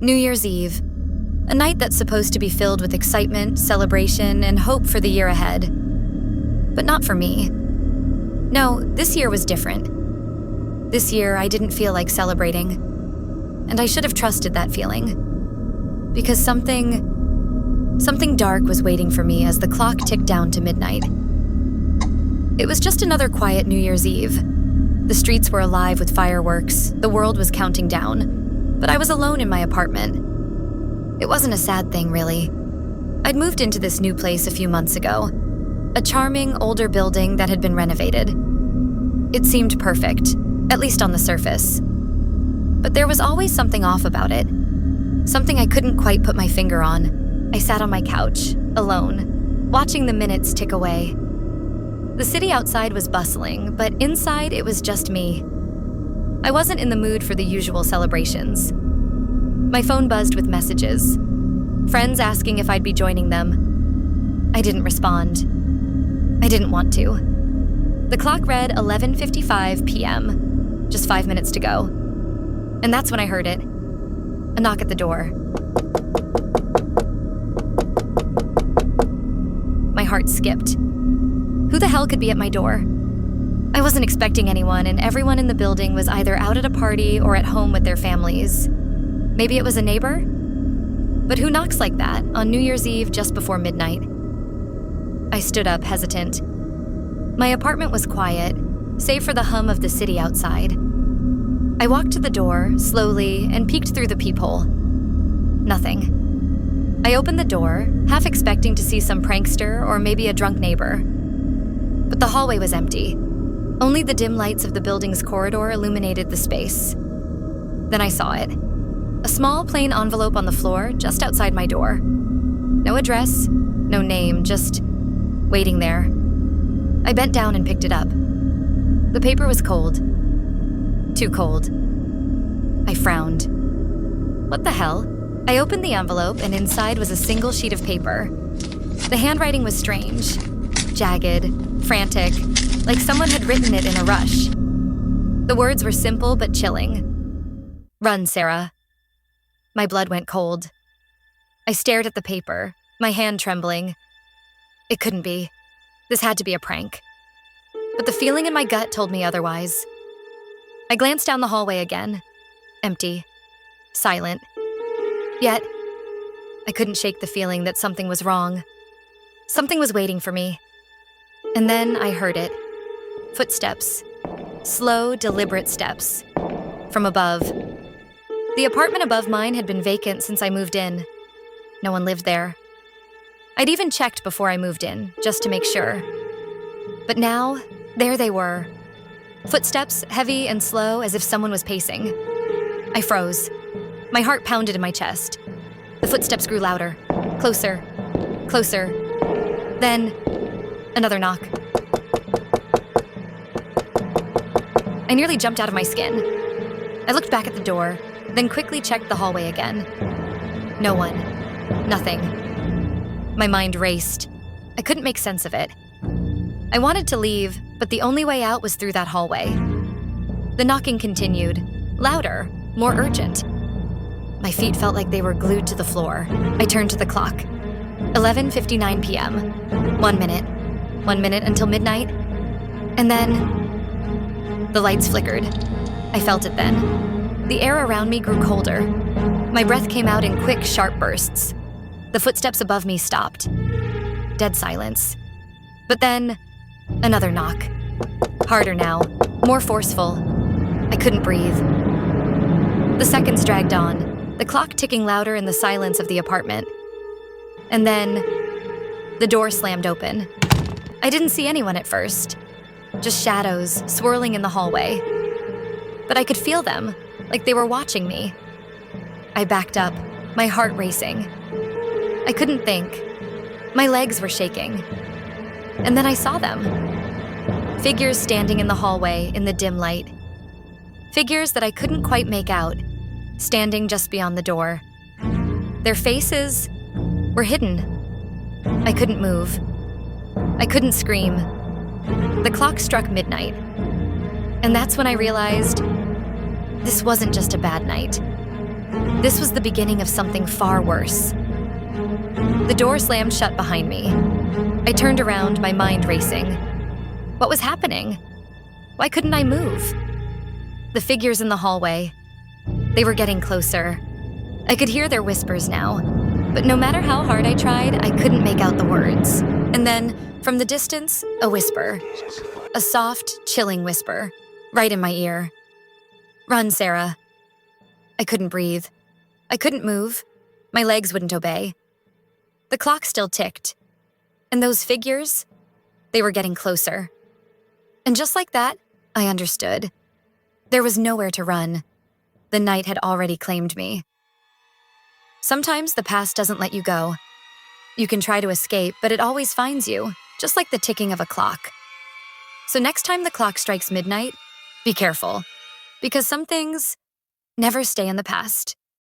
New Year's Eve. A night that's supposed to be filled with excitement, celebration, and hope for the year ahead. But not for me. No, this year was different. This year, I didn't feel like celebrating. And I should have trusted that feeling. Because something dark was waiting for me as the clock ticked down to midnight. It was just another quiet New Year's Eve. The streets were alive with fireworks, the world was counting down, but I was alone in my apartment. It wasn't a sad thing, really. I'd moved into this new place a few months ago, a charming, older building that had been renovated. It seemed perfect, at least on the surface. But there was always something off about it, something I couldn't quite put my finger on. I sat on my couch, alone, watching the minutes tick away. The city outside was bustling, but inside it was just me. I wasn't in the mood for the usual celebrations. My phone buzzed with messages, friends asking if I'd be joining them. I didn't respond. I didn't want to. The clock read 11:55 p.m., just 5 minutes to go. And that's when I heard it. A knock at the door. My heart skipped. Who the hell could be at my door? I wasn't expecting anyone, and everyone in the building was either out at a party or at home with their families. Maybe it was a neighbor? But who knocks like that on New Year's Eve just before midnight? I stood up, hesitant. My apartment was quiet, save for the hum of the city outside. I walked to the door, slowly, and peeked through the peephole. Nothing. I opened the door, half expecting to see some prankster or maybe a drunk neighbor. But the hallway was empty. Only the dim lights of the building's corridor illuminated the space. Then I saw it. A small, plain envelope on the floor just outside my door. No address, no name, just waiting there. I bent down and picked it up. The paper was cold. Too cold. I frowned. What the hell? I opened the envelope, and inside was a single sheet of paper. The handwriting was strange, jagged, frantic, like someone had written it in a rush. The words were simple but chilling. "Run, Sarah." My blood went cold. I stared at the paper, my hand trembling. It couldn't be. This had to be a prank. But the feeling in my gut told me otherwise. I glanced down the hallway again. Empty. Silent. Yet, I couldn't shake the feeling that something was wrong. Something was waiting for me. And then I heard it. Footsteps. Slow, deliberate steps. From above. The apartment above mine had been vacant since I moved in. No one lived there. I'd even checked before I moved in, just to make sure. But now, there they were. Footsteps, heavy and slow, as if someone was pacing. I froze. My heart pounded in my chest. The footsteps grew louder. Closer. Closer. Then, another knock. I nearly jumped out of my skin. I looked back at the door, then quickly checked the hallway again. No one. Nothing. My mind raced. I couldn't make sense of it. I wanted to leave, but the only way out was through that hallway. The knocking continued, louder, more urgent. My feet felt like they were glued to the floor. I turned to the clock. 11:59 p.m. 1 minute. 1 minute until midnight. And then, the lights flickered. I felt it then. The air around me grew colder. My breath came out in quick, sharp bursts. The footsteps above me stopped. Dead silence. But then, another knock. Harder now, more forceful. I couldn't breathe. The seconds dragged on, the clock ticking louder in the silence of the apartment. And then, the door slammed open. I didn't see anyone at first. Just shadows swirling in the hallway. But I could feel them, like they were watching me. I backed up, my heart racing. I couldn't think. My legs were shaking. And then I saw them. Figures standing in the hallway in the dim light. Figures that I couldn't quite make out, standing just beyond the door. Their faces were hidden. I couldn't move. I couldn't scream. The clock struck midnight. And that's when I realized this wasn't just a bad night. This was the beginning of something far worse. The door slammed shut behind me. I turned around, my mind racing. What was happening? Why couldn't I move? The figures in the hallway. They were getting closer. I could hear their whispers now, but no matter how hard I tried, I couldn't make out the words. And then, from the distance, a whisper. A soft, chilling whisper, right in my ear. "Run, Sarah." I couldn't breathe. I couldn't move. My legs wouldn't obey. The clock still ticked. And those figures, they were getting closer. And just like that, I understood. There was nowhere to run. The night had already claimed me. Sometimes the past doesn't let you go. You can try to escape, but it always finds you, just like the ticking of a clock. So next time the clock strikes midnight, be careful, because some things never stay in the past.